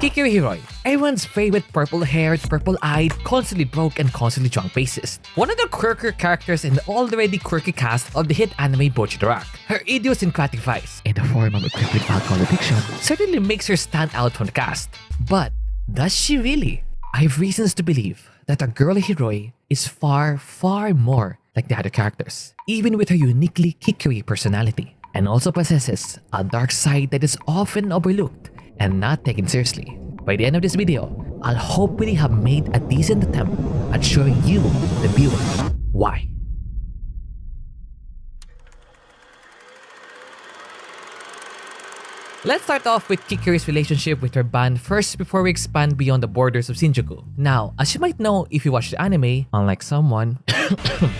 Kikuri Hiroi, everyone's favorite purple-haired, purple-eyed, constantly broke and constantly drunk bassist. One of the quirkier characters in the already quirky cast of the hit anime Bocchi the Rock. Her idiosyncratic vice, in the form of a crippling alcohol addiction, certainly makes her stand out from the cast. But does she really? I have reasons to believe that our girl Hiroi is far, far more like the other characters, even with her uniquely Kikuri personality, and also possesses a dark side that is often overlooked and not taken seriously. By the end of this video, I'll hopefully have made a decent attempt at showing you, the viewer, why. Let's start off with Kikuri's relationship with her band first before we expand beyond the borders of Shinjuku. Now, as you might know if you watch the anime, unlike someone,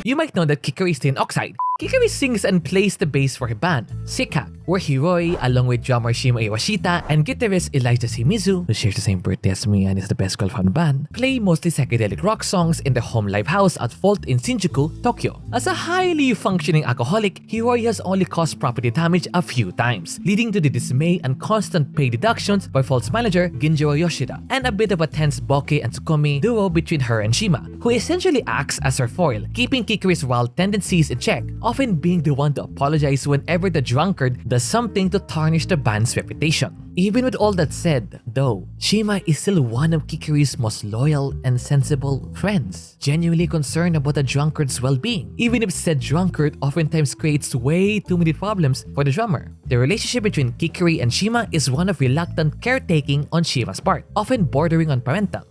you might know that Kikuri is tin oxide. Kikuri sings and plays the bass for her band, Seika, where Hiroi, along with drummer Shima Iwashita and guitarist Elijah Shimizu, who shares the same birthday as me and is the best girl from the band, play mostly psychedelic rock songs in their home live house at Fault in Shinjuku, Tokyo. As a highly functioning alcoholic, Hiroi has only caused property damage a few times, leading to the dismay and constant pay deductions by Fault's manager Ginjiro Yoshida, and a bit of a tense Bocchi and Tsukumi duo between her and Shima, who essentially acts as her foil, keeping Kikuri's wild tendencies in check, often being the one to apologize whenever the drunkard does something to tarnish the band's reputation. Even with all that said, though, Shima is still one of Kikuri's most loyal and sensible friends, genuinely concerned about the drunkard's well-being, even if said drunkard oftentimes creates way too many problems for the drummer. The relationship between Kikuri and Shima is one of reluctant caretaking on Shima's part, often bordering on parental.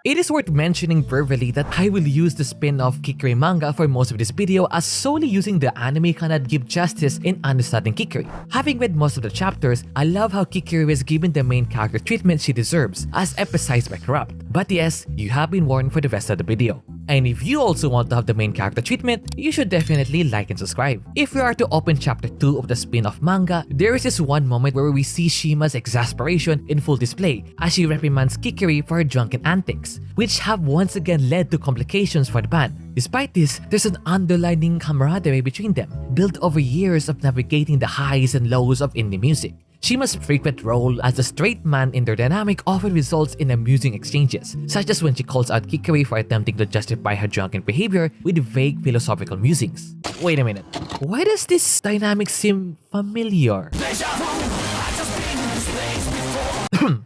It is worth mentioning verbally that I will use the spin-off Kikuri manga for most of this video, as solely using the anime cannot give justice in understanding Kikuri. Having read most of the chapters, I love how Kikuri is given the main character treatment she deserves, as emphasized by Corrupt. But yes, you have been warned for the rest of the video. And if you also want to have the main character treatment, you should definitely like and subscribe. If we are to open chapter 2 of the spin-off manga, there is this one moment where we see Shima's exasperation in full display as she reprimands Kikuri for her drunken antics, which have once again led to complications for the band. Despite this, there's an underlying camaraderie between them, built over years of navigating the highs and lows of indie music. Shima's frequent role as the straight man in their dynamic often results in amusing exchanges, such as when she calls out Kikuri for attempting to justify her drunken behavior with vague philosophical musings. Wait a minute, why does this dynamic seem familiar?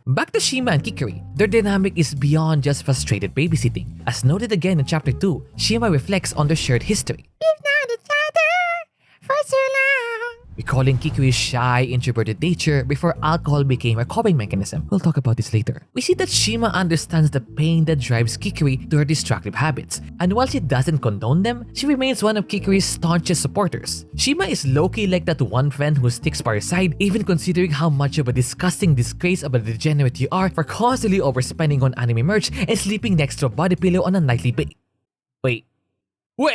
Back to Shima and Kikuri, their dynamic is beyond just frustrated babysitting. As noted again in chapter 2, Shima reflects on their shared history. We've known each other for so long. Recalling Kikuri's shy, introverted nature before alcohol became a coping mechanism. We'll talk about this later. We see that Shima understands the pain that drives Kikuri to her destructive habits, and while she doesn't condone them, she remains one of Kikuri's staunchest supporters. Shima is low-key like that one friend who sticks by her side, even considering how much of a disgusting disgrace of a degenerate you are for constantly overspending on anime merch and sleeping next to a body pillow on a nightly basis. Wait. What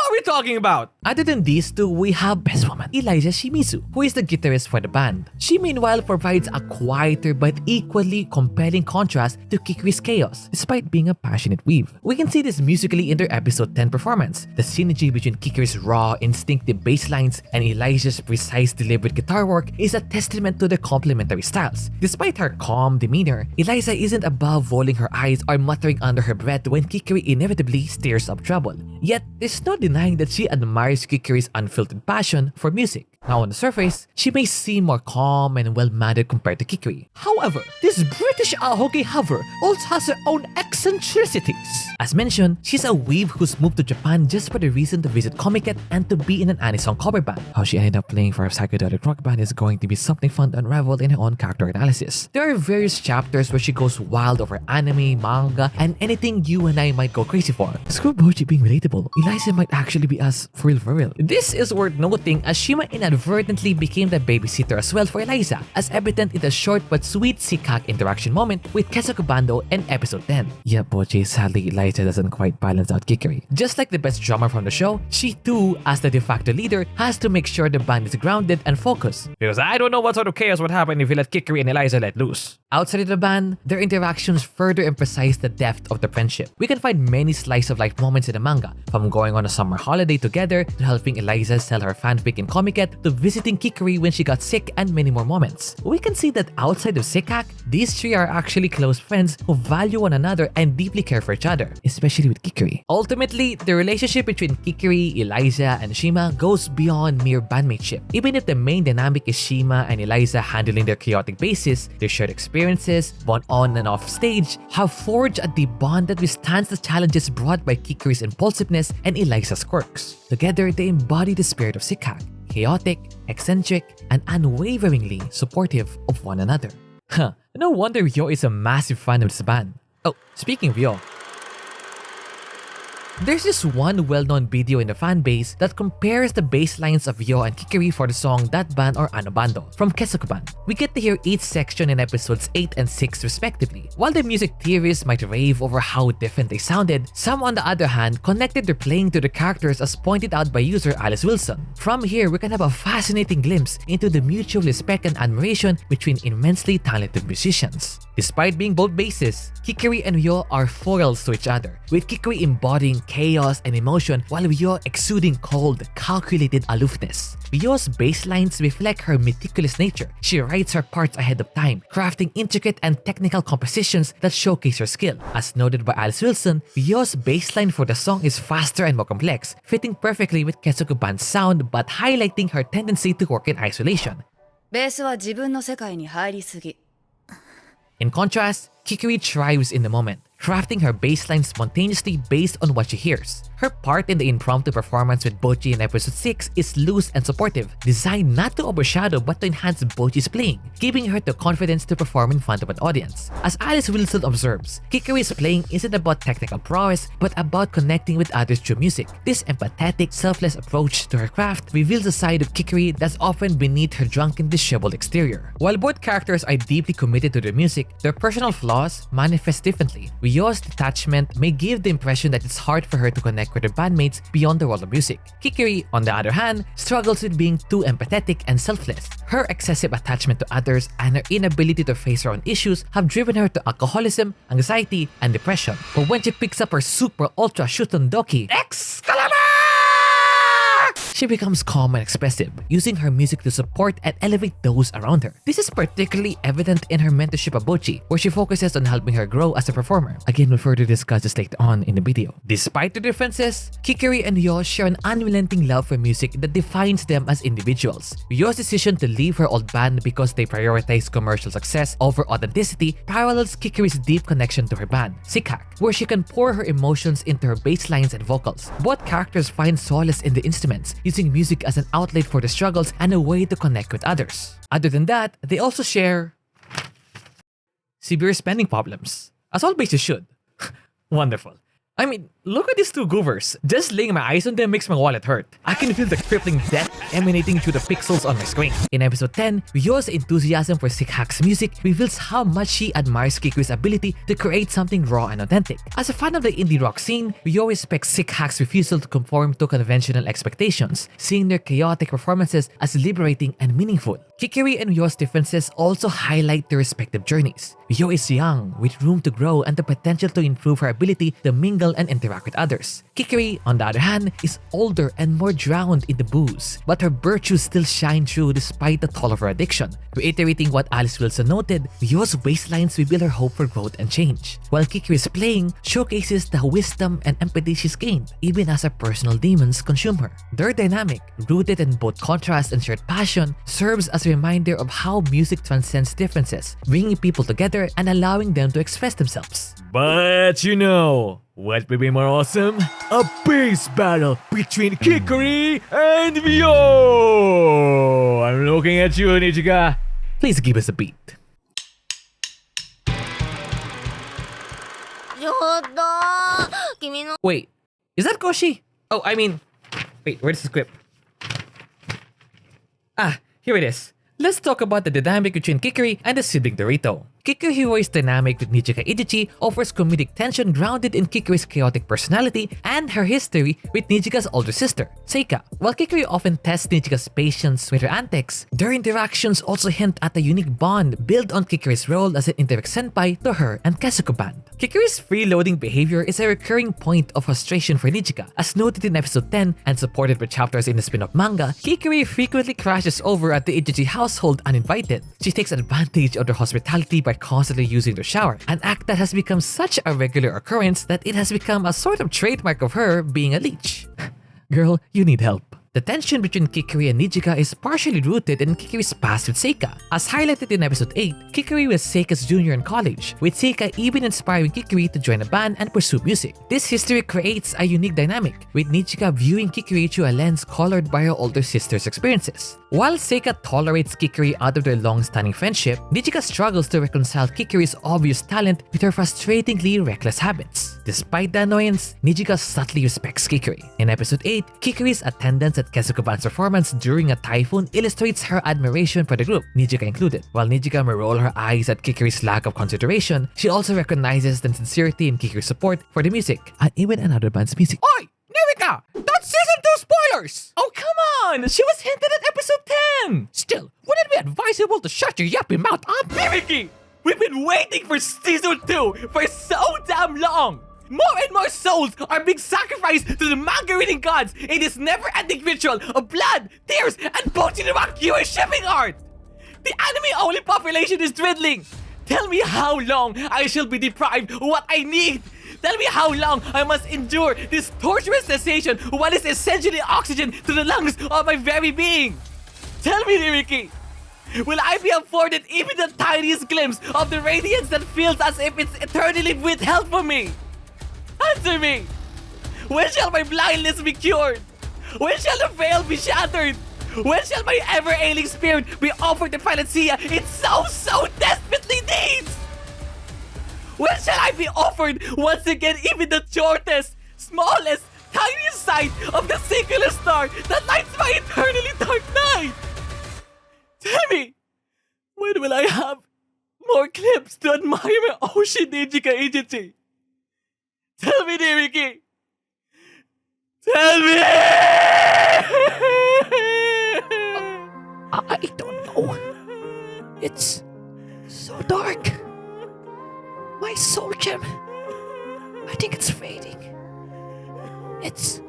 are we talking about? Other than these two, we have best woman Elijah Shimizu, who is the guitarist for the band. She meanwhile provides a quieter but equally compelling contrast to Kikuri's chaos, despite being a passionate weave. We can see this musically in their episode 10 performance. The synergy between Kikuri's raw, instinctive bass lines and Elijah's precise, deliberate guitar work is a testament to their complementary styles. Despite her calm demeanor, Elijah isn't above rolling her eyes or muttering under her breath when Kikuri inevitably stirs up trouble. Yet, there's no denying that she admires Kikuri's unfiltered passion for music. Now on the surface, she may seem more calm and well-mannered compared to Kikuri. However, this British ahoge hover also has her own eccentricities. As mentioned, she's a weave who's moved to Japan just for the reason to visit Comiket and to be in an anisong cover band. How she ended up playing for a psychedelic rock band is going to be something fun to unravel in her own character analysis. There are various chapters where she goes wild over anime, manga, and anything you and I might go crazy for. Screw Bocchi being relatable, Eliza might actually be us for real. This is worth noting as Shima inadvertently became the babysitter as well for Eliza, as evident in the short but sweet Sikak interaction moment with Kessoku Band in episode 10. Yeah, Bocchi, sadly Eliza doesn't quite balance out Kikuri. Just like the best drummer from the show, she too, as the de facto leader, has to make sure the band is grounded and focused. Because I don't know what sort of chaos would happen if you let Kikuri and Eliza let loose. Outside of the band, their interactions further emphasize the depth of the friendship. We can find many slice-of-life moments in the manga, from going on a summer holiday together to helping Eliza sell her fanfic in Comiket to visiting Kikuri when she got sick and many more moments. We can see that outside of Seikak, these three are actually close friends who value one another and deeply care for each other, especially with Kikuri. Ultimately, the relationship between Kikuri, Eliza, and Shima goes beyond mere bandmateship. Even if the main dynamic is Shima and Eliza handling their chaotic bases, their shared experiences, both on and off stage, have forged a deep bond that withstands the challenges brought by Kikuri's impulsiveness and Eliza's quirks. Together, they embody the spirit of Seikak, chaotic, eccentric, and unwaveringly supportive of one another. No wonder Ryo is a massive fan of this band. Oh, speaking of Ryo, there's this one well-known video in the fanbase that compares the bass lines of Ryo and Kikuri for the song That Band or Ano Bando from Kessoku Band. We get to hear each section in episodes 8 and 6 respectively. While the music theorists might rave over how different they sounded, some on the other hand connected their playing to the characters as pointed out by user Alice Wilson. From here, we can have a fascinating glimpse into the mutual respect and admiration between immensely talented musicians. Despite being both bassists, Kikuri and Ryo are foils to each other, with Kikuri embodying chaos and emotion while Ryo exuding cold, calculated aloofness. Ryo's bass lines reflect her meticulous nature. She writes her parts ahead of time, crafting intricate and technical compositions that showcase her skill. As noted by Alice Wilson, Ryo's bass line for the song is faster and more complex, fitting perfectly with Kessoku Band's sound but highlighting her tendency to work in isolation. ベースは自分の世界に入りすぎ。 In contrast, Kikuri thrives in the moment, crafting her bassline spontaneously based on what she hears. Her part in the impromptu performance with Bocchi in episode 6 is loose and supportive, designed not to overshadow but to enhance Bocchi's playing, giving her the confidence to perform in front of an audience. As Alice Wilson observes, Kikuri's playing isn't about technical prowess but about connecting with others through music. This empathetic, selfless approach to her craft reveals a side of Kikuri that's often beneath her drunken, disheveled exterior. While both characters are deeply committed to their music, their personal flaws manifest differently. Ryo's detachment may give the impression that it's hard for her to connect with her bandmates beyond the world of music. Kikuri, on the other hand, struggles with being too empathetic and selfless. Her excessive attachment to others and her inability to face her own issues have driven her to alcoholism, anxiety, and depression. But when she picks up her super ultra Shutondoki, she becomes calm and expressive, using her music to support and elevate those around her. This is particularly evident in her mentorship of Bocchi, where she focuses on helping her grow as a performer. Again, we'll further discuss this later on in the video. Despite the differences, Kikuri and Ryo share an unrelenting love for music that defines them as individuals. Ryo's decision to leave her old band because they prioritize commercial success over authenticity parallels Kikuri's deep connection to her band, Seikak, where she can pour her emotions into her bass lines and vocals. Both characters find solace in the instruments, using music as an outlet for their struggles and a way to connect with others. Other than that, they also share severe spending problems, as all bases should. Wonderful. I mean, look at these two goovers. Just laying my eyes on them makes my wallet hurt. I can feel the crippling debt emanating through the pixels on my screen. In episode 10, Ryo's enthusiasm for Seikak's music reveals how much she admires Kikuri's ability to create something raw and authentic. As a fan of the indie rock scene, Ryo respects Seikak's refusal to conform to conventional expectations, seeing their chaotic performances as liberating and meaningful. Kikuri and Ryo's differences also highlight their respective journeys. Ryo is young, with room to grow and the potential to improve her ability to mingle and interact with others. Kikuri, on the other hand, is older and more drowned in the booze, but her virtues still shine through despite the toll of her addiction. Reiterating what Alice Wilson noted, Ryo's basslines reveal her hope for growth and change, while Kikuri's playing showcases the wisdom and empathy she's gained, even as her personal demons consume her. Their dynamic, rooted in both contrast and shared passion, serves as a reminder of how music transcends differences, bringing people together and allowing them to express themselves. But you know, what would be more awesome? A bass battle between Kikuri and Ryo! I'm looking at you, Nijika. Please give us a beat. Wait, is that Koshi? Oh, I mean, wait, where's the script? Ah, here it is. Let's talk about the dynamic between Kikuri and the sibling Dorito. Kikuri Hiroi's dynamic with Nijika Ichichi offers comedic tension grounded in Kikuri's chaotic personality and her history with Nijika's older sister, Seika. While Kikuri often tests Nijika's patience with her antics, their interactions also hint at a unique bond built on Kikuri's role as an indirect senpai to her and Kessoku Band. Kikuri's freeloading behavior is a recurring point of frustration for Nijika. As noted in episode 10 and supported by chapters in the spin-off manga, Kikuri frequently crashes over at the Ichichi household uninvited. She takes advantage of their hospitality by constantly using the shower, an act that has become such a regular occurrence that it has become a sort of trademark of her being a leech. Girl, you need help. The tension between Kikuri and Nijika is partially rooted in Kikuri's past with Seika. As highlighted in episode 8, Kikuri was Seika's junior in college, with Seika even inspiring Kikuri to join a band and pursue music. This history creates a unique dynamic, with Nijika viewing Kikuri through a lens colored by her older sister's experiences. While Seika tolerates Kikuri out of their long-standing friendship, Nijika struggles to reconcile Kikuri's obvious talent with her frustratingly reckless habits. Despite the annoyance, Nijika subtly respects Kikuri. In episode 8, Kikuri's attendance at Kessoku Band's performance during a typhoon illustrates her admiration for the group, Nijika included. While Nijika may roll her eyes at Kikuri's lack of consideration, she also recognizes the sincerity in Kikuri's support for the music, and even another band's music. Oi! Nirika! That's season 2 spoilers! Oh, come on! She was hinted at episode 10! Still, would it be advisable to shut your yappy mouth up, Niriki? We've been waiting for season 2 for so damn long! More and more souls are being sacrificed to the manga reading gods in this never-ending ritual of blood, tears, and Bocchi the Rock viewer shipping art! The anime-only population is dwindling! Tell me how long I shall be deprived of what I need! Tell me how long I must endure this torturous sensation while it's essentially oxygen to the lungs of my very being! Tell me, Niriki! Will I be afforded even the tiniest glimpse of the radiance that feels as if it's eternally withheld from me? Answer me! When shall my blindness be cured? When shall the veil be shattered? When shall my ever-ailing spirit be offered the panacea it so desperately needs? When shall I be offered once again even the shortest, smallest, tiniest sight of the singular star that lights my eternally dark night? Tell me, when will I have more clips to admire my ocean Nijika Ichichi? Tell me, Niriki! Tell me! I don't know. It's so dark. My soul gem. I think it's fading. It's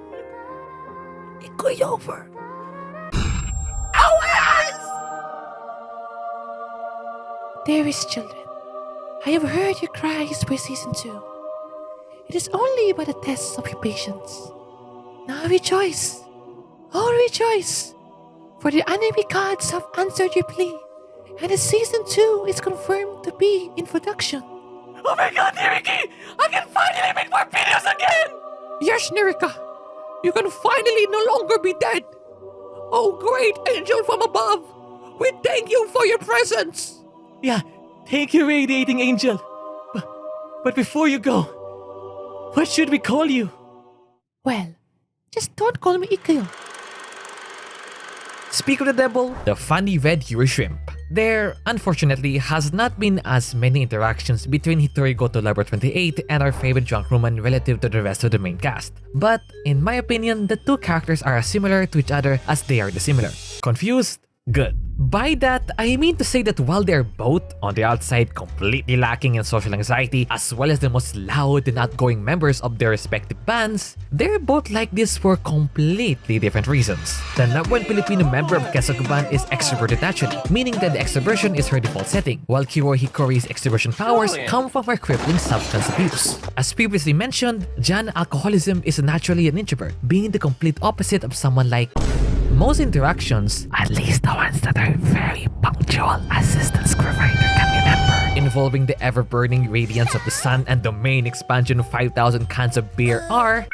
going over. Dearest children, I have heard your cries for season 2. It is only but a test of your patience. Now rejoice. Oh, rejoice. For the anime gods have answered your plea, and the season 2 is confirmed to be in production. Oh my god, Niriki! I can finally make more videos again! Yes, Nirika. You can finally no longer be dead. Oh, great angel from above. We thank you for your presence. Yeah, thank you, radiating angel. But before you go, what should we call you? Well, just don't call me Ikuyo. Speak of the devil, the funny red Yuri shrimp. There, unfortunately, has not been as many interactions between Hitori Goto Lover 28 and our favorite drunk woman relative to the rest of the main cast. But, in my opinion, the two characters are as similar to each other as they are dissimilar. Confused? Good. By that, I mean to say that while they're both, on the outside, completely lacking in social anxiety, as well as the most loud and outgoing members of their respective bands, they're both like this for completely different reasons. The #1 Filipino member of Kessoku Band is extroverted naturally, meaning that the extroversion is her default setting, while Kiroi Hikori's extroversion powers come from her crippling substance abuse. As previously mentioned, Jan alcoholism is naturally an introvert, being the complete opposite of someone like most interactions, at least the ones that are very punctual, assistant scriptwriter can remember, involving the ever-burning radiance of the sun and the main expansion of 5,000 cans of beer are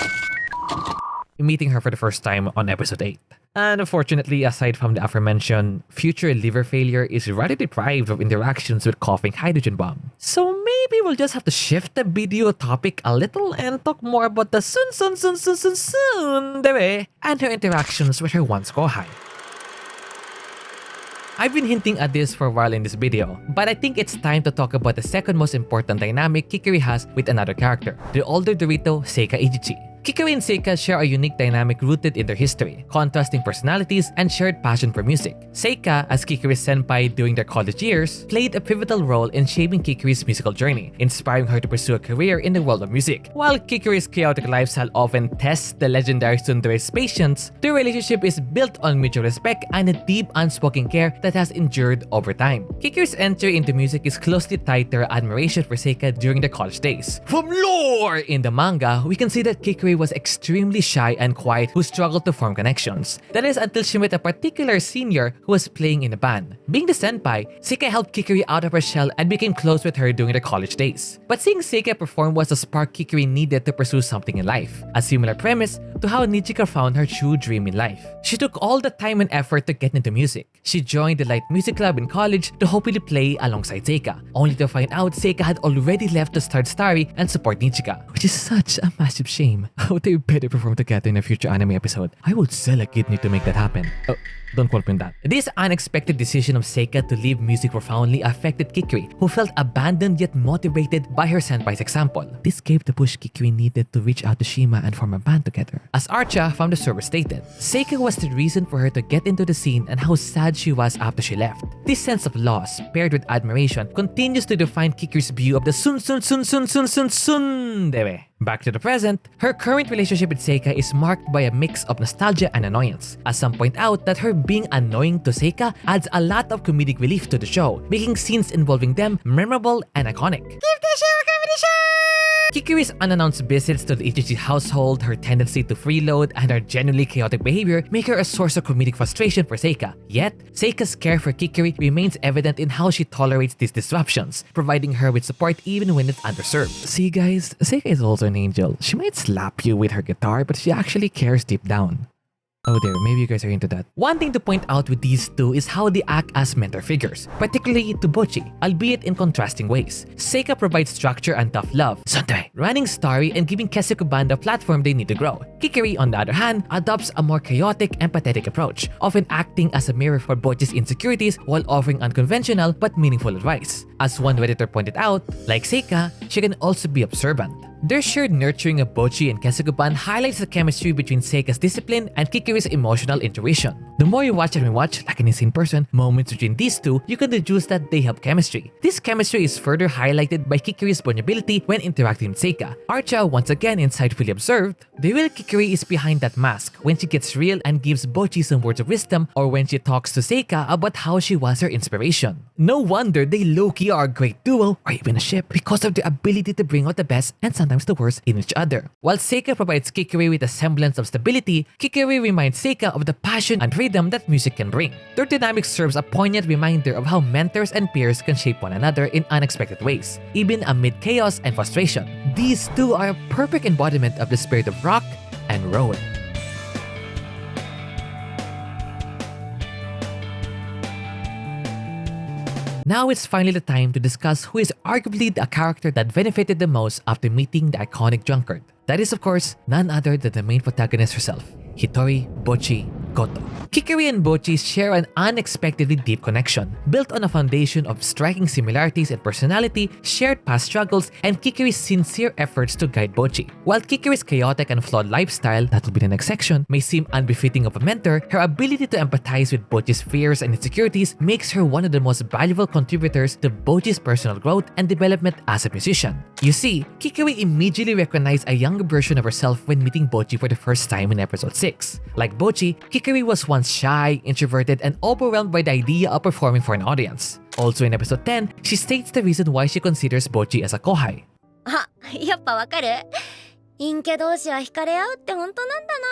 meeting her for the first time on episode 8. And unfortunately, aside from the aforementioned, future liver failure is rather deprived of interactions with coughing hydrogen bomb. So maybe we'll just have to shift the video topic a little and talk more about the soon and her interactions with her once kohai. I've been hinting at this for a while in this video, but I think it's time to talk about the second most important dynamic Kikuri has with another character, the older Dorito, Seika Ichichi. Kikuri and Seika share a unique dynamic rooted in their history, contrasting personalities, and shared passion for music. Seika, as Kikuri's senpai during their college years, played a pivotal role in shaping Kikuri's musical journey, inspiring her to pursue a career in the world of music. While Kikuri's chaotic lifestyle often tests the legendary tsundere's patience, their relationship is built on mutual respect and a deep unspoken care that has endured over time. Kikuri's entry into music is closely tied to her admiration for Seika during their college days. From lore in the manga, we can see that Kikuri was extremely shy and quiet who struggled to form connections. That is until she met a particular senior who was playing in a band. Being the senpai, Seika helped Kikuri out of her shell and became close with her during their college days. But seeing Seika perform was the spark Kikuri needed to pursue something in life. A similar premise to how Nijika found her true dream in life. She took all the time and effort to get into music. She joined the light music club in college to hopefully play alongside Seika, only to find out Seika had already left to start Starry and support Nijika, which is such a massive shame. How they better perform together in a future anime episode. I would sell a kidney to make that happen. Oh, don't quote me on that. This unexpected decision of Seika to leave music profoundly affected Kikuri, who felt abandoned yet motivated by her senpai's example. This gave the push Kikuri needed to reach out to Shima and form a band together. As Archa from the server stated, Seika was the reason for her to get into the scene and how sad she was after she left. This sense of loss, paired with admiration, continues to define Kikuri's view of the tsundere. Back to the present, her current relationship with Seika is marked by a mix of nostalgia and annoyance, as some point out that her being annoying to Seika adds a lot of comedic relief to the show, making scenes involving them memorable and iconic. Give the show a comedy show! Kikuri's unannounced visits to the Ichichi household, her tendency to freeload, and her genuinely chaotic behavior make her a source of comedic frustration for Seika. Yet, Seika's care for Kikuri remains evident in how she tolerates these disruptions, providing her with support even when it's underserved. See guys, Seika is also an angel. She might slap you with her guitar, but she actually cares deep down. Oh there, maybe you guys are into that. One thing to point out with these two is how they act as mentor figures, particularly to Bocchi, albeit in contrasting ways. Seika provides structure and tough love, running Starry and giving Kessoku Band a platform they need to grow. Kikuri, on the other hand, adopts a more chaotic and pathetic approach, often acting as a mirror for Bocchi's insecurities while offering unconventional but meaningful advice. As one Redditor pointed out, like Seika, she can also be observant. Their shared nurturing of Bocchi and Kessoku Band highlights the chemistry between Seika's discipline and Kikuri's emotional intuition. The more you watch and rewatch, like an insane person, moments between these two, you can deduce that they have chemistry. This chemistry is further highlighted by Kikuri's vulnerability when interacting with Seika. Archa once again insightfully observed, the real Kikuri is behind that mask when she gets real and gives Bocchi some words of wisdom, or when she talks to Seika about how she was her inspiration. No wonder they low-key are a great duo, or even a ship, because of their ability to bring out the best and sometimes the worst in each other. While Seika provides Kikuri with a semblance of stability, Kikuri reminds Seika of the passion and freedom that music can bring. Their dynamic serves a poignant reminder of how mentors and peers can shape one another in unexpected ways, even amid chaos and frustration. These two are a perfect embodiment of the spirit of rock and roll. Now it's finally the time to discuss who is arguably the character that benefited the most after meeting the iconic drunkard. That is, of course, none other than the main protagonist herself, Hitori Bocchi Goto. Kikuri and Bocchi share an unexpectedly deep connection, built on a foundation of striking similarities in personality, shared past struggles, and Kikuri's sincere efforts to guide Bocchi. While Kikuri's chaotic and flawed lifestyle, that will be the next section, may seem unbefitting of a mentor, her ability to empathize with Bocchi's fears and insecurities makes her one of the most valuable contributors to Bocchi's personal growth and development as a musician. You see, Kikuri immediately recognized a younger version of herself when meeting Bocchi for the first time in episode 6. Like Bocchi, Kikuri was once shy, introverted, and overwhelmed by the idea of performing for an audience. Also in episode 10, she states the reason why she considers Bocchi as a kohai. あ、やっぱわかる？陰キャ同士は惹かれ合うって本当なんだな。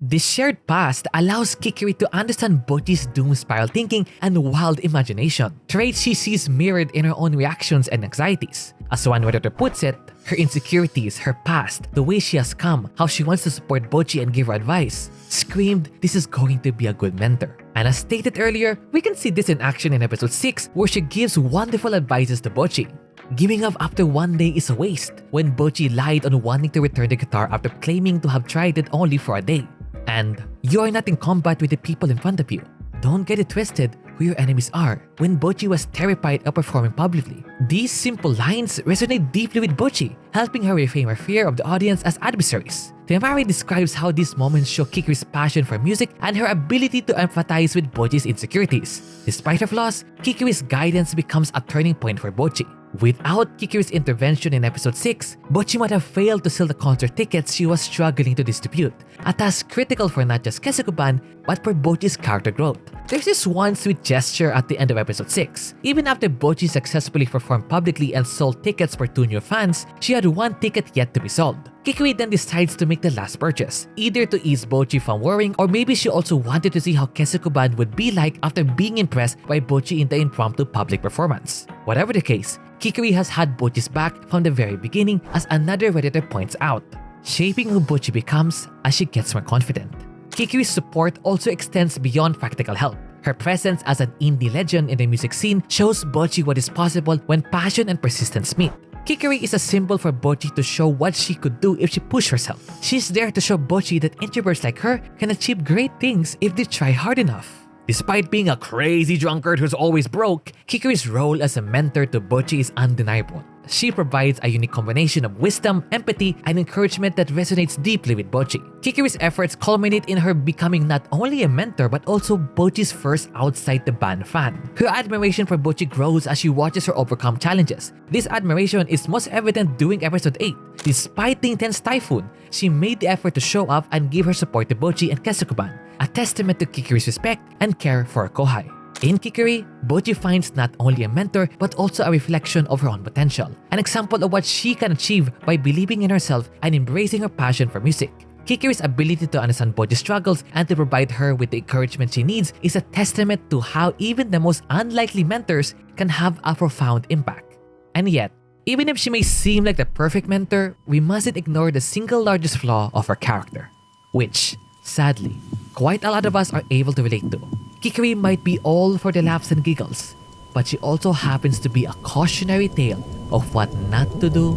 This shared past allows Kikuri to understand Bocchi's doom spiral thinking and wild imagination, traits she sees mirrored in her own reactions and anxieties. As one writer puts it, her insecurities, her past, the way she has come, how she wants to support Bocchi and give her advice, screamed this is going to be a good mentor. And as stated earlier, we can see this in action in episode 6 where she gives wonderful advices to Bocchi. Giving up after one day is a waste, when Bocchi lied on wanting to return the guitar after claiming to have tried it only for a day. And you are not in combat with the people in front of you. Don't get it twisted, who your enemies are when Bocchi was terrified of performing publicly. These simple lines resonate deeply with Bocchi, helping her reframe her fear of the audience as adversaries. Temari describes how these moments show Kikuri's passion for music and her ability to empathize with Bocchi's insecurities. Despite her flaws, Kikuri's guidance becomes a turning point for Bocchi. Without Kikuri's intervention in episode 6, Bocchi might have failed to sell the concert tickets she was struggling to distribute, a task critical for not just Kessoku Band but for Bocchi's character growth. There's this one sweet gesture at the end of episode 6. Even after Bocchi successfully performed publicly and sold tickets for 2 new fans, she had 1 ticket yet to be sold. Kikuri then decides to make the last purchase, either to ease Bocchi from worrying or maybe she also wanted to see how Kessoku Band would be like after being impressed by Bocchi in the impromptu public performance. Whatever the case, Kikuri has had Bocchi's back from the very beginning, as another redditor points out, shaping who Bocchi becomes as she gets more confident. Kikuri's support also extends beyond practical help. Her presence as an indie legend in the music scene shows Bocchi what is possible when passion and persistence meet. Kikuri is a symbol for Bocchi to show what she could do if she pushed herself. She's there to show Bocchi that introverts like her can achieve great things if they try hard enough. Despite being a crazy drunkard who's always broke, Kikuri's role as a mentor to Bocchi is undeniable. She provides a unique combination of wisdom, empathy, and encouragement that resonates deeply with Bocchi. Kikuri's efforts culminate in her becoming not only a mentor but also Bocchi's first outside-the-band fan. Her admiration for Bocchi grows as she watches her overcome challenges. This admiration is most evident during episode 8. Despite the intense typhoon, she made the effort to show up and give her support to Bocchi and Kessoku Band, a testament to Kikuri's respect and care for her kohai. In Kikuri, Bocchi finds not only a mentor but also a reflection of her own potential, an example of what she can achieve by believing in herself and embracing her passion for music. Kikuri's ability to understand Bocchi's struggles and to provide her with the encouragement she needs is a testament to how even the most unlikely mentors can have a profound impact. And yet, even if she may seem like the perfect mentor, we mustn't ignore the single largest flaw of her character, which, sadly, quite a lot of us are able to relate to. Kikuri might be all for the laughs and giggles, but she also happens to be a cautionary tale of what not to do,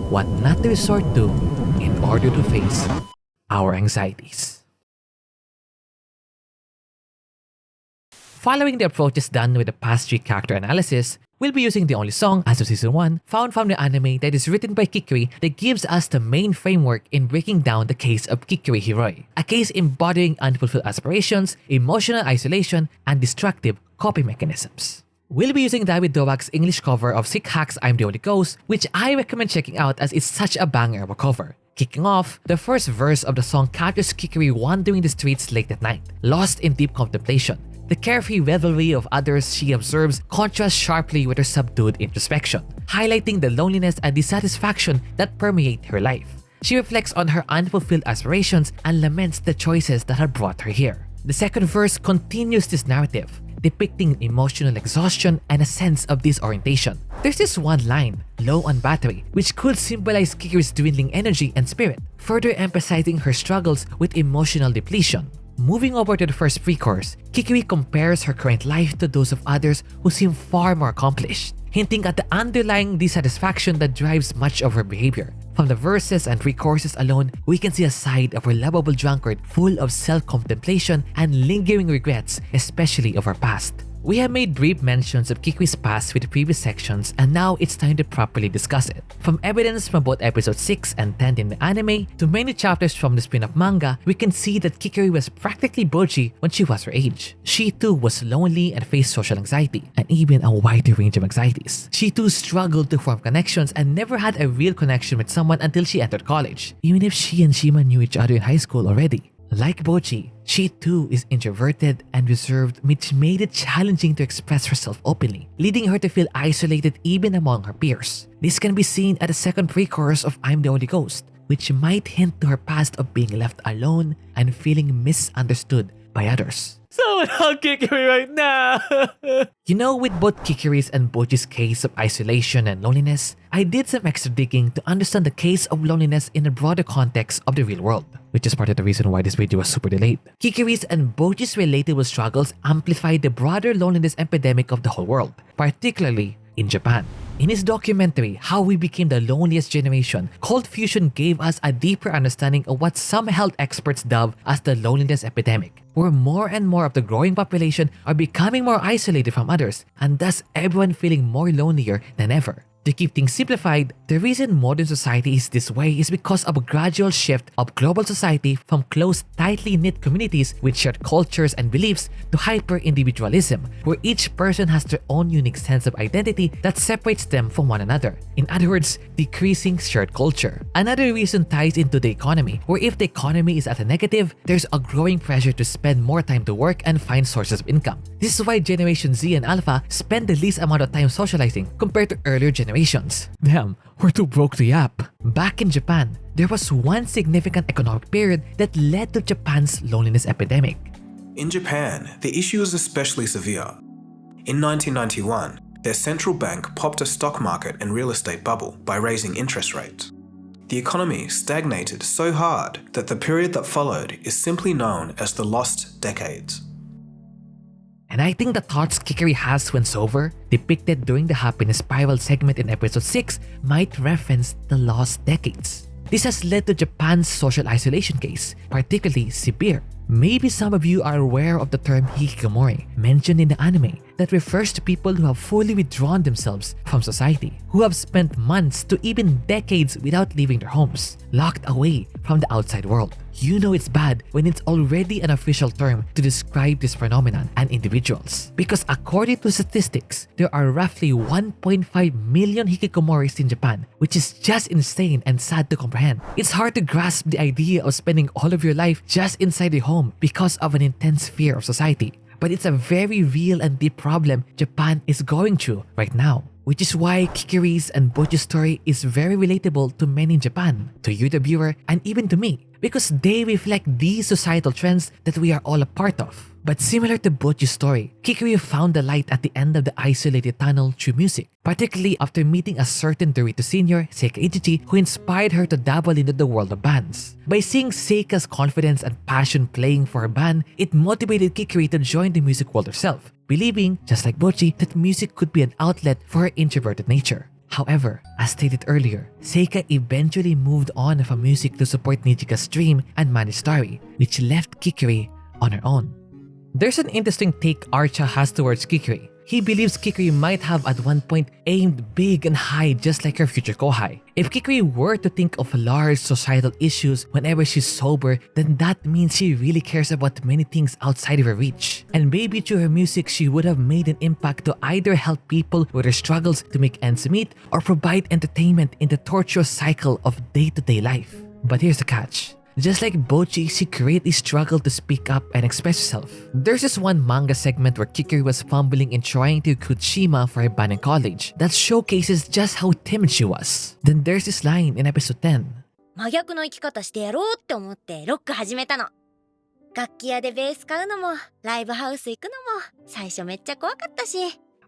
what not to resort to in order to face our anxieties. Following the approaches done with the past 3 character analysis, we'll be using the only song as of Season 1 found from the anime that is written by Kikuri that gives us the main framework in breaking down the case of Kikuri Hiroi, a case embodying unfulfilled aspirations, emotional isolation, and destructive coping mechanisms. We'll be using David Dowak's English cover of Sick Hack's I'm the Only Ghost, which I recommend checking out as it's such a banger of a cover. Kicking off, the first verse of the song captures Kikuri wandering the streets late at night, lost in deep contemplation. The carefree revelry of others she observes contrasts sharply with her subdued introspection, highlighting the loneliness and dissatisfaction that permeate her life. She reflects on her unfulfilled aspirations and laments the choices that had brought her here. The second verse continues this narrative, depicting emotional exhaustion and a sense of disorientation. There's this one line, low on battery, which could symbolize Kikuri's dwindling energy and spirit, further emphasizing her struggles with emotional depletion. Moving over to the first pre-chorus, Kikuri compares her current life to those of others who seem far more accomplished, hinting at the underlying dissatisfaction that drives much of her behavior. From the verses and pre-choruses alone, we can see a side of her lovable drunkard full of self-contemplation and lingering regrets, especially of her past. We have made brief mentions of Kikuri's past with the previous sections, and now it's time to properly discuss it. From evidence from both episodes 6 and 10 in the anime to many chapters from the spin-off manga, we can see that Kikuri was practically Bocchi when she was her age. She too was lonely and faced social anxiety, and even a wider range of anxieties. She too struggled to form connections and never had a real connection with someone until she entered college, even if she and Shima knew each other in high school already. Like Bocchi, she too is introverted and reserved, which made it challenging to express herself openly, leading her to feel isolated even among her peers. This can be seen at the second pre-chorus of I'm the Only Ghost, which might hint to her past of being left alone and feeling misunderstood by others. Someone help Kikuri right now! You know, with both Kikuri's and Bocchi's case of isolation and loneliness, I did some extra digging to understand the case of loneliness in a broader context of the real world, which is part of the reason why this video was super delayed. Kikuri's and Bocchi's relatable struggles amplify the broader loneliness epidemic of the whole world, particularly in Japan. In his documentary, How We Became the Loneliest Generation, Cold Fusion gave us a deeper understanding of what some health experts dub as the loneliness epidemic, where more and more of the growing population are becoming more isolated from others, and thus everyone feeling more lonelier than ever. To keep things simplified, the reason modern society is this way is because of a gradual shift of global society from close, tightly knit communities with shared cultures and beliefs to hyper-individualism, where each person has their own unique sense of identity that separates them from one another. In other words, decreasing shared culture. Another reason ties into the economy, where if the economy is at a negative, there's a growing pressure to spend more time to work and find sources of income. This is why Generation Z and Alpha spend the least amount of time socializing compared to earlier generations. Damn, we're too broke to yap. Back in Japan, there was one significant economic period that led to Japan's loneliness epidemic. In Japan, the issue is especially severe. In 1991, their central bank popped a stock market and real estate bubble by raising interest rates. The economy stagnated so hard that the period that followed is simply known as the Lost Decades. And I think the thoughts Kikuri has when sober, depicted during the happiness spiral segment in episode 6, might reference the lost decades. This has led to Japan's social isolation case, particularly severe. Maybe some of you are aware of the term hikikomori, mentioned in the anime, that refers to people who have fully withdrawn themselves from society, who have spent months to even decades without leaving their homes, locked away from the outside world. You know it's bad when it's already an official term to describe this phenomenon and individuals. Because according to statistics, there are roughly 1.5 million hikikomoris in Japan, which is just insane and sad to comprehend. It's hard to grasp the idea of spending all of your life just inside the home because of an intense fear of society. But it's a very real and deep problem Japan is going through right now. Which is why Kikuri's and Bocchi's story is very relatable to many in Japan, to you the viewer, and even to me, because they reflect these societal trends that we are all a part of. But similar to Bocchi's story, Kikuri found the light at the end of the isolated tunnel through music, particularly after meeting a certain Dorito senior, Seika Ichichi, who inspired her to dabble into the world of bands. By seeing Seika's confidence and passion playing for her band, it motivated Kikuri to join the music world herself, believing, just like Bocchi, that music could be an outlet for her introverted nature. However, as stated earlier, Seika eventually moved on from music to support Nijika's dream and manage Starry, which left Kikuri on her own. There's an interesting take Archa has towards Kikuri. He believes Kikuri might have at one point aimed big and high just like her future kohai. If Kikuri were to think of large societal issues whenever she's sober, then that means she really cares about many things outside of her reach. And maybe through her music she would have made an impact to either help people with their struggles to make ends meet or provide entertainment in the tortuous cycle of day-to-day life. But here's the catch. Just like Bocchi, she greatly struggled to speak up and express herself. There's this one manga segment where Kikuri was fumbling in trying to recruit Shima for her band in college that showcases just how timid she was. Then there's this line in episode 10. 真逆の生き方してやろうって思ってロック始めたの。楽器屋でベース買うのも、ライブハウス行くのも、最初めっちゃ怖かったし。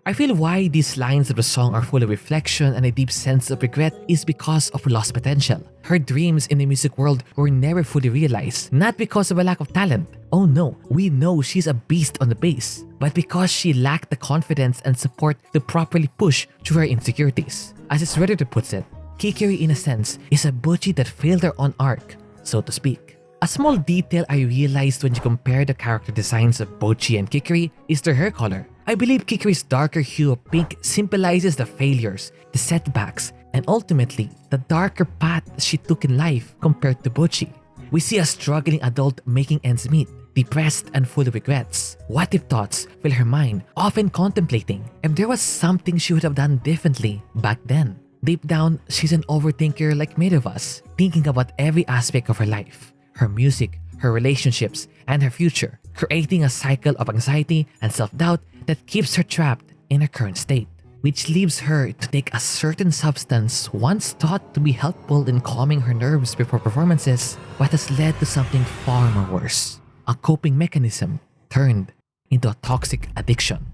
I feel why these lines of the song are full of reflection and a deep sense of regret is because of lost potential. Her dreams in the music world were never fully realized, not because of a lack of talent. Oh no, we know she's a beast on the bass, but because she lacked the confidence and support to properly push through her insecurities. As its editor puts it, Kikuri in a sense is a Bocchi that failed her own arc, so to speak. A small detail I realized when you compare the character designs of Bocchi and Kikuri is their hair color. I believe Kikuri's darker hue of pink symbolizes the failures, the setbacks, and ultimately the darker path she took in life compared to Bocchi. We see a struggling adult making ends meet, depressed and full of regrets. What if thoughts fill her mind, often contemplating if there was something she would have done differently back then. Deep down, she's an overthinker like many of us, thinking about every aspect of her life, her music, her relationships, and her future, creating a cycle of anxiety and self-doubt that keeps her trapped in her current state, which leaves her to take a certain substance once thought to be helpful in calming her nerves before performances, but has led to something far more worse, a coping mechanism turned into a toxic addiction.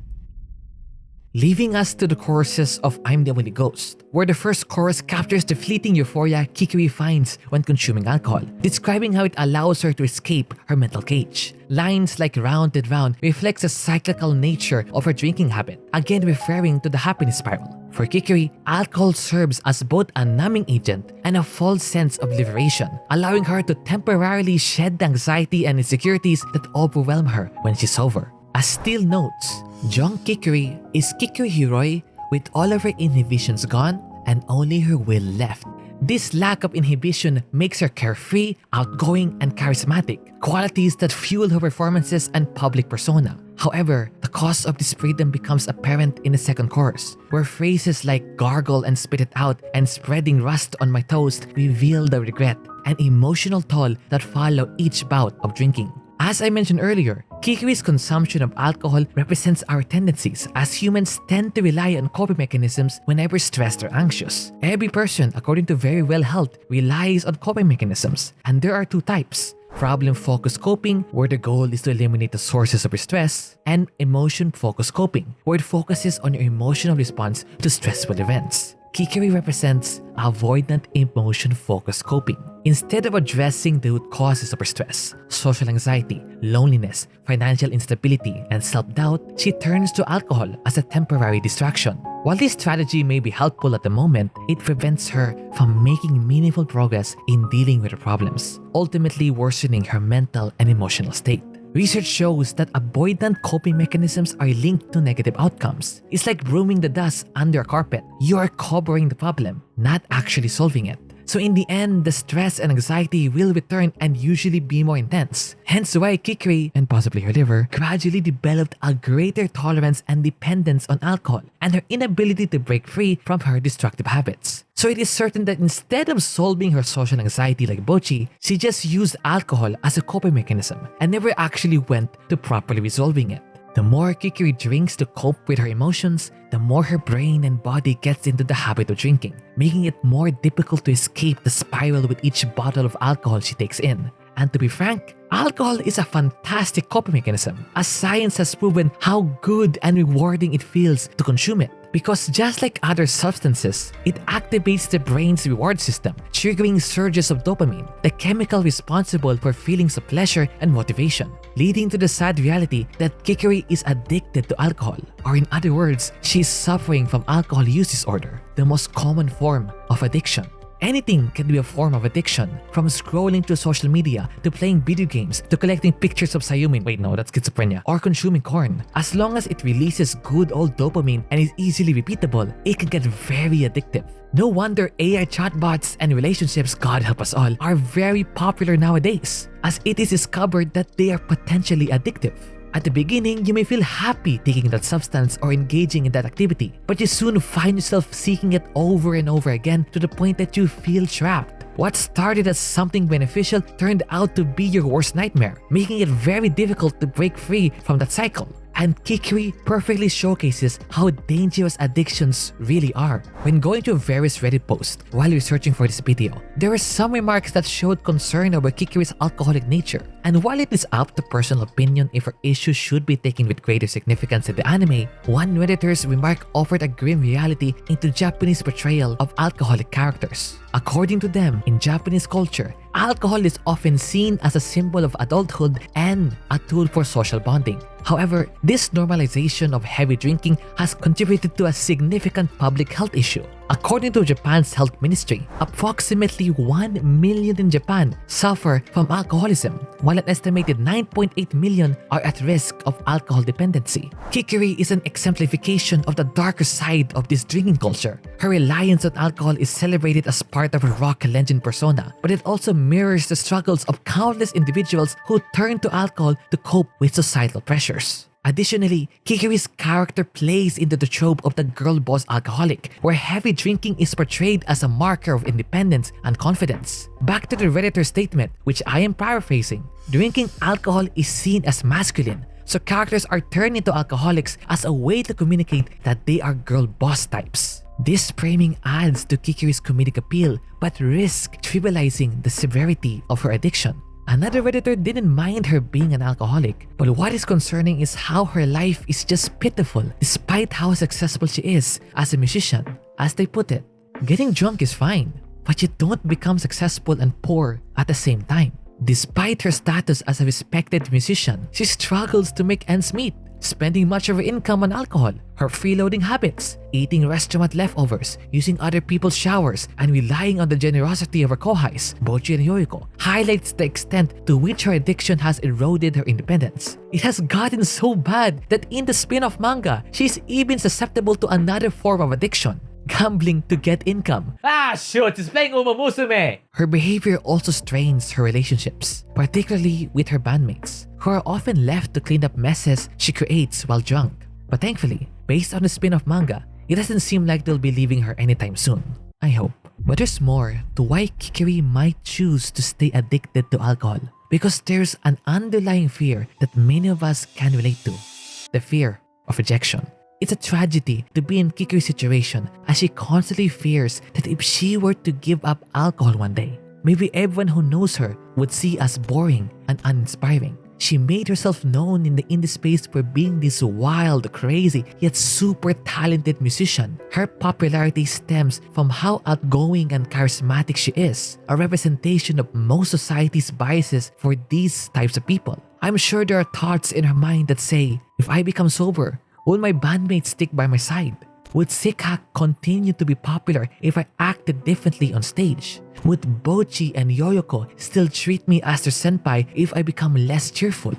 Leaving us to the choruses of I'm the Only Ghost, where the first chorus captures the fleeting euphoria Kikuri finds when consuming alcohol, describing how it allows her to escape her mental cage. Lines like round and round reflects the cyclical nature of her drinking habit, again referring to the happiness spiral. For Kikuri, alcohol serves as both a numbing agent and a false sense of liberation, allowing her to temporarily shed the anxiety and insecurities that overwhelm her when she's sober. As Steele notes, young Kikuri is Kikuri Hiroi with all of her inhibitions gone and only her will left. This lack of inhibition makes her carefree, outgoing, and charismatic, qualities that fuel her performances and public persona. However, the cost of this freedom becomes apparent in the second chorus, where phrases like gargle and spit it out and spreading rust on my toast reveal the regret and emotional toll that follow each bout of drinking. As I mentioned earlier, Kikuri's consumption of alcohol represents our tendencies, as humans tend to rely on coping mechanisms whenever stressed or anxious. Every person, according to Very Well Health, relies on coping mechanisms, and there are two types: problem-focused coping, where the goal is to eliminate the sources of your stress, and emotion-focused coping, where it focuses on your emotional response to stressful events. Kikuri represents avoidant emotion-focused coping. Instead of addressing the root causes of her stress, social anxiety, loneliness, financial instability, and self-doubt, she turns to alcohol as a temporary distraction. While this strategy may be helpful at the moment, it prevents her from making meaningful progress in dealing with her problems, ultimately worsening her mental and emotional state. Research shows that avoidant coping mechanisms are linked to negative outcomes. It's like brooming the dust under a carpet. You are covering the problem, not actually solving it. So in the end, the stress and anxiety will return and usually be more intense. Hence why Kikuri, and possibly her liver, gradually developed a greater tolerance and dependence on alcohol and her inability to break free from her destructive habits. So it is certain that instead of solving her social anxiety like Bocchi, she just used alcohol as a coping mechanism and never actually went to properly resolving it. The more Kikuri drinks to cope with her emotions, the more her brain and body gets into the habit of drinking, making it more difficult to escape the spiral with each bottle of alcohol she takes in. And to be frank, alcohol is a fantastic coping mechanism, as science has proven how good and rewarding it feels to consume it. Because just like other substances, it activates the brain's reward system, triggering surges of dopamine, the chemical responsible for feelings of pleasure and motivation, leading to the sad reality that Kikuri is addicted to alcohol. Or in other words, she is suffering from alcohol use disorder, the most common form of addiction. Anything can be a form of addiction, from scrolling to social media, to playing video games, to collecting pictures of seisyun, wait no, that's schizophrenia, or consuming corn. As long as it releases good old dopamine and is easily repeatable, it can get very addictive. No wonder AI chatbots and relationships, God help us all, are very popular nowadays, as it is discovered that they are potentially addictive. At the beginning, you may feel happy taking that substance or engaging in that activity, but you soon find yourself seeking it over and over again to the point that you feel trapped. What started as something beneficial turned out to be your worst nightmare, making it very difficult to break free from that cycle. And Kikuri perfectly showcases how dangerous addictions really are. When going to various Reddit posts while researching for this video, there were some remarks that showed concern over Kikuri's alcoholic nature. And while it is up to personal opinion if her issues should be taken with greater significance in the anime, one Redditor's remark offered a grim reality into Japanese portrayal of alcoholic characters. According to them, in Japanese culture, alcohol is often seen as a symbol of adulthood and a tool for social bonding. However, this normalization of heavy drinking has contributed to a significant public health issue. According to Japan's health ministry, approximately 1 million in Japan suffer from alcoholism, while an estimated 9.8 million are at risk of alcohol dependency. Kikuri is an exemplification of the darker side of this drinking culture. Her reliance on alcohol is celebrated as part of her rock legend persona, but it also mirrors the struggles of countless individuals who turn to alcohol to cope with societal pressures. Additionally, Kikuri's character plays into the trope of the girl boss alcoholic, where heavy drinking is portrayed as a marker of independence and confidence. Back to the Redditor statement, which I am paraphrasing, drinking alcohol is seen as masculine, so characters are turned into alcoholics as a way to communicate that they are girl boss types. This framing adds to Kikuri's comedic appeal, but risks trivializing the severity of her addiction. Another Redditor didn't mind her being an alcoholic, but what is concerning is how her life is just pitiful despite how successful she is as a musician. As they put it, getting drunk is fine, but you don't become successful and poor at the same time. Despite her status as a respected musician, she struggles to make ends meet. spending much of her income on alcohol, her freeloading habits, eating restaurant leftovers, using other people's showers, and relying on the generosity of her kohais, Bocchi and Ryo, highlights the extent to which her addiction has eroded her independence. It has gotten so bad that in the spin-off manga, she's even susceptible to another form of addiction: gambling to get income. Ah, shoot, she's playing Uma Musume! Her behavior also strains her relationships, particularly with her bandmates, who are often left to clean up messes she creates while drunk. But thankfully, based on the spin-off manga, it doesn't seem like they'll be leaving her anytime soon. I hope. But there's more to why Kikuri might choose to stay addicted to alcohol, because there's an underlying fear that many of us can relate to: the fear of rejection. It's a tragedy to be in Kikuri's situation, as she constantly fears that if she were to give up alcohol one day, maybe everyone who knows her would see as boring and uninspiring. She made herself known in the indie space for being this wild, crazy, yet super talented musician. Her popularity stems from how outgoing and charismatic she is, a representation of most society's biases for these types of people. I'm sure there are thoughts in her mind that say, if I become sober, will my bandmates stick by my side? Would Seika continue to be popular if I acted differently on stage? Would Bocchi and Ryo still treat me as their senpai if I become less cheerful?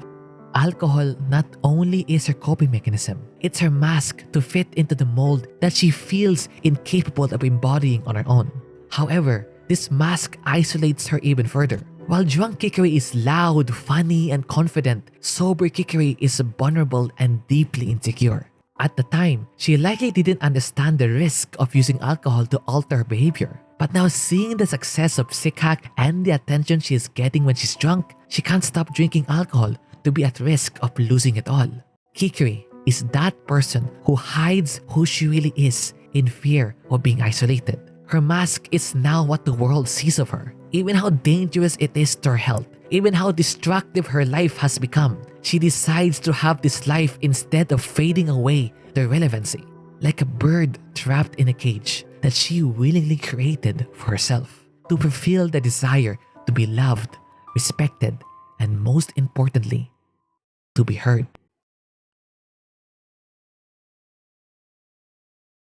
Alcohol not only is her coping mechanism, it's her mask to fit into the mold that she feels incapable of embodying on her own. However, this mask isolates her even further. While drunk Kikuri is loud, funny, and confident, sober Kikuri is vulnerable and deeply insecure. At the time, she likely didn't understand the risk of using alcohol to alter her behavior. But now, seeing the success of Seika and the attention she is getting when she's drunk, she can't stop drinking alcohol to be at risk of losing it all. Kikuri is that person who hides who she really is in fear of being isolated. Her mask is now what the world sees of her. Even how dangerous it is to her health, even how destructive her life has become, she decides to have this life instead of fading away to irrelevancy, like a bird trapped in a cage that she willingly created for herself, to fulfill the desire to be loved, respected, and most importantly, to be heard.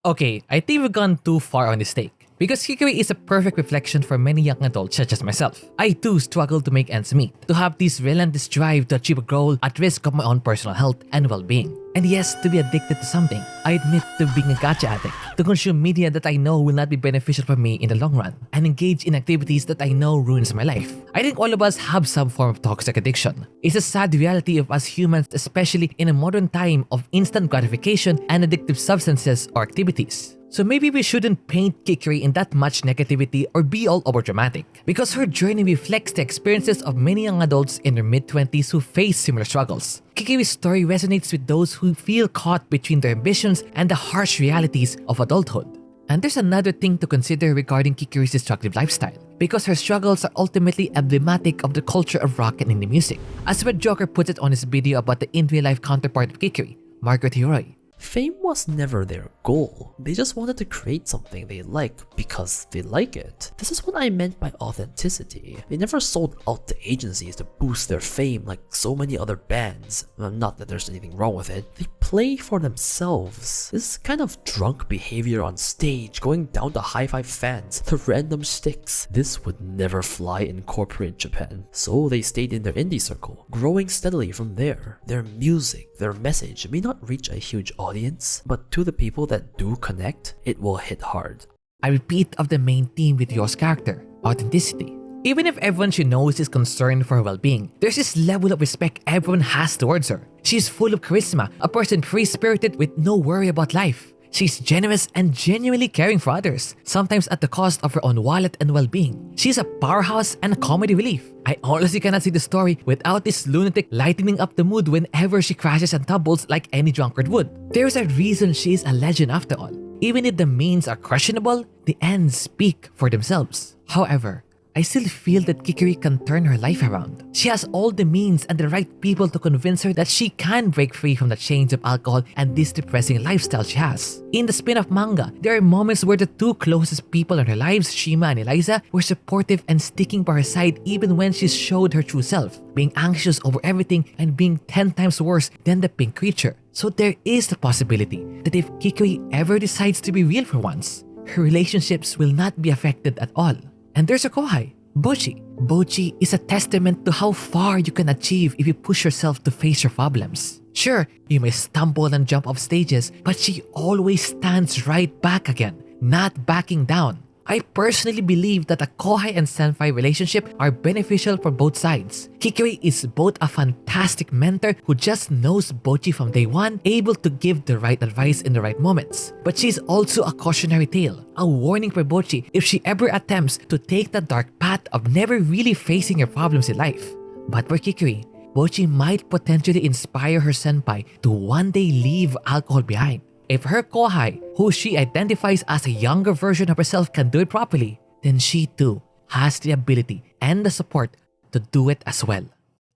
Okay, I think we've gone too far on this take, because Kikuri is a perfect reflection for many young adults such as myself. I too struggle to make ends meet, to have this relentless drive to achieve a goal at risk of my own personal health and well-being. And yes, to be addicted to something. I admit to being a gacha addict, to consume media that I know will not be beneficial for me in the long run, and engage in activities that I know ruins my life. I think all of us have some form of toxic addiction. It's a sad reality of us humans, especially in a modern time of instant gratification and addictive substances or activities. So maybe we shouldn't paint Kikuri in that much negativity or be all over dramatic, because her journey reflects the experiences of many young adults in their mid-20s who face similar struggles. Kikuri's story resonates with those who feel caught between their ambitions and the harsh realities of adulthood. And there's another thing to consider regarding Kikuri's destructive lifestyle, because her struggles are ultimately emblematic of the culture of rock and indie music. As Red Joker puts it on his video about the in-real-life counterpart of Kikuri, Margaret Hiroi, fame was never their goal. They just wanted to create something they like because they like it. This is what I meant by authenticity. They never sold out to agencies to boost their fame like so many other bands. Not that there's anything wrong with it. They play for themselves. This kind of drunk behavior on stage, going down to hi-fi fans, the random sticks, this would never fly in corporate Japan. So they stayed in their indie circle, growing steadily from there. Their music, their message may not reach a huge audience, but to the people that do connect, it will hit hard. I repeat of the main theme with Ryo's character, authenticity. Even if everyone she knows is concerned for her well-being, there's this level of respect everyone has towards her. She's full of charisma, a person free-spirited with no worry about life. She's generous and genuinely caring for others, sometimes at the cost of her own wallet and well-being. She's a powerhouse and a comedy relief. I honestly cannot see the story without this lunatic lightening up the mood whenever she crashes and tumbles like any drunkard would. There's a reason she is a legend after all. Even if the means are questionable, the ends speak for themselves. However, I still feel that Kikuri can turn her life around. She has all the means and the right people to convince her that she can break free from the chains of alcohol and this depressing lifestyle she has. In the spin-off manga, there are moments where the two closest people in her lives, Shima and Eliza, were supportive and sticking by her side even when she showed her true self, being anxious over everything and being 10 times worse than the pink creature. So there is the possibility that if Kikuri ever decides to be real for once, her relationships will not be affected at all. And there's a kohai, Bocchi. Bocchi is a testament to how far you can achieve if you push yourself to face your problems. Sure, you may stumble and jump off stages, but she always stands right back again, not backing down. I personally believe that a kohai and senpai relationship are beneficial for both sides. Kikuri is both a fantastic mentor who just knows Bocchi from day one, able to give the right advice in the right moments. But she's also a cautionary tale, a warning for Bocchi if she ever attempts to take the dark path of never really facing her problems in life. But for Kikuri, Bocchi might potentially inspire her senpai to one day leave alcohol behind. If her kohai, who she identifies as a younger version of herself, can do it properly, then she too has the ability and the support to do it as well.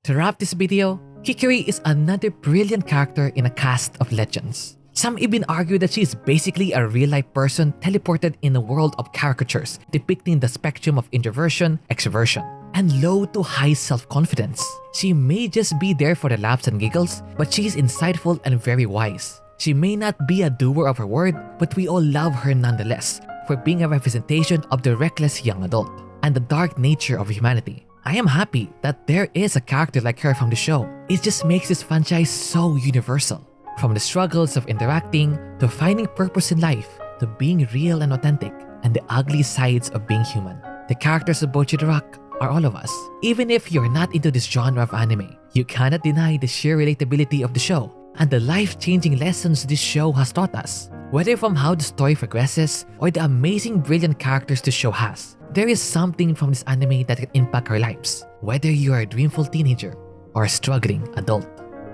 To wrap this video, Kikuri is another brilliant character in a cast of legends. Some even argue that she is basically a real-life person teleported in a world of caricatures depicting the spectrum of introversion, extroversion, and low to high self-confidence. She may just be there for the laughs and giggles, but she is insightful and very wise. She may not be a doer of her word, but we all love her nonetheless for being a representation of the reckless young adult and the dark nature of humanity. I am happy that there is a character like her from the show. It just makes this franchise so universal. From the struggles of interacting, to finding purpose in life, to being real and authentic, and the ugly sides of being human. The characters of Bocchi the Rock are all of us. Even if you're not into this genre of anime, you cannot deny the sheer relatability of the show and the life-changing lessons this show has taught us. Whether from how the story progresses or the amazing brilliant characters the show has, there is something from this anime that can impact our lives, whether you are a dreamful teenager or a struggling adult.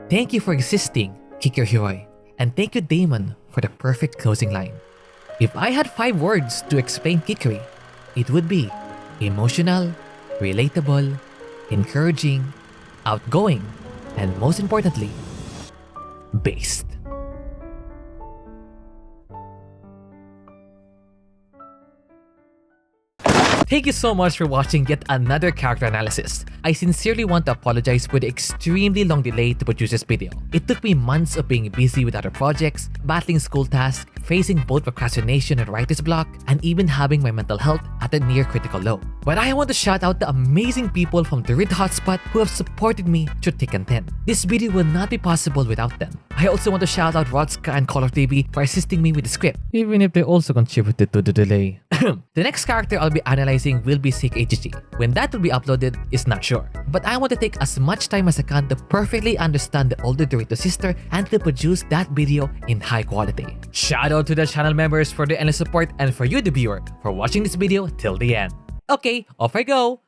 Thank you for existing, Kikuri Hiroi, and thank you Damon for the perfect closing line. If I had 5 words to explain Kikuri, it would be emotional, relatable, encouraging, outgoing, and most importantly, based. Thank you so much for watching yet another character analysis. I sincerely want to apologize for the extremely long delay to produce this video. It took me months of being busy with other projects, battling school tasks, facing both procrastination and writer's block, and even having my mental health at a near critical low. But I want to shout out the amazing people from the Red Hotspot who have supported me through thick and thin. This video will not be possible without them. I also want to shout out Rodska and Color TV for assisting me with the script, even if they also contributed to the delay. The next character I'll be analyzing will be Seika Ichichi. When that will be uploaded is not sure. But I want to take as much time as I can to perfectly understand the older Dorito sister and to produce that video in high quality. Shout out to the channel members for the endless support and for you the viewer for watching this video till the end. Okay, off I go!